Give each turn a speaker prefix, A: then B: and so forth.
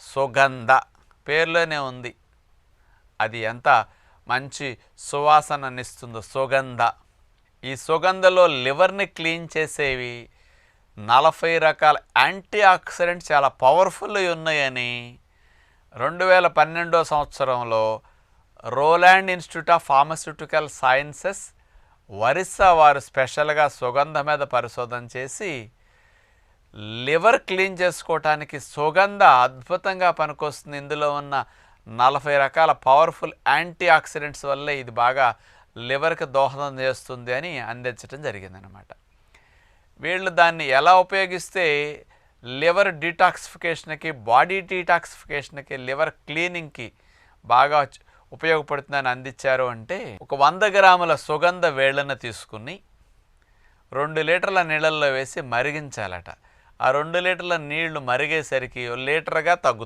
A: సుగంధ పేర్లోనే ఉంది. అది ఎంత మంచి సువాసననిస్తుందో సుగంధ. ఈ సుగంధలో లివర్ని క్లీన్ చేసేవి 40 రకాల యాంటీ ఆక్సిడెంట్స్ చాలా పవర్ఫుల్ ఉన్నాయని 2012 సంవత్సరంలో Roland institute of pharmaceutical sciences Orissa వారు స్పెషల్గా సుగంధ మీద పరిశోధన చేసి లివర్ క్లీన్ చేసుకోవటానికి సుగంధ అద్భుతంగా పనికొస్తుంది. ఇందులో ఉన్న 40 రకాల పవర్ఫుల్ యాంటీ ఆక్సిడెంట్స్ వల్లే ఇది బాగా లివర్కి దోహదం చేస్తుంది అని అందించడం జరిగిందనమాట. వీళ్ళు దాన్ని ఎలా ఉపయోగిస్తే లివర్ డీటాక్సిఫికేషన్కి, బాడీ డీటాక్సిఫికేషన్కి, లివర్ క్లీనింగ్కి బాగా ఉపయోగపడుతుందని అందించారు అంటే, ఒక 100 గ్రాముల సుగంధ వేళ్ళను తీసుకుని 2 లీటర్ల నీళ్ళల్లో వేసి మరిగించాలట. ఆ 2 లీటర్ల నీళ్లు మరిగేసరికి లీటర్గా తగ్గుతాయి.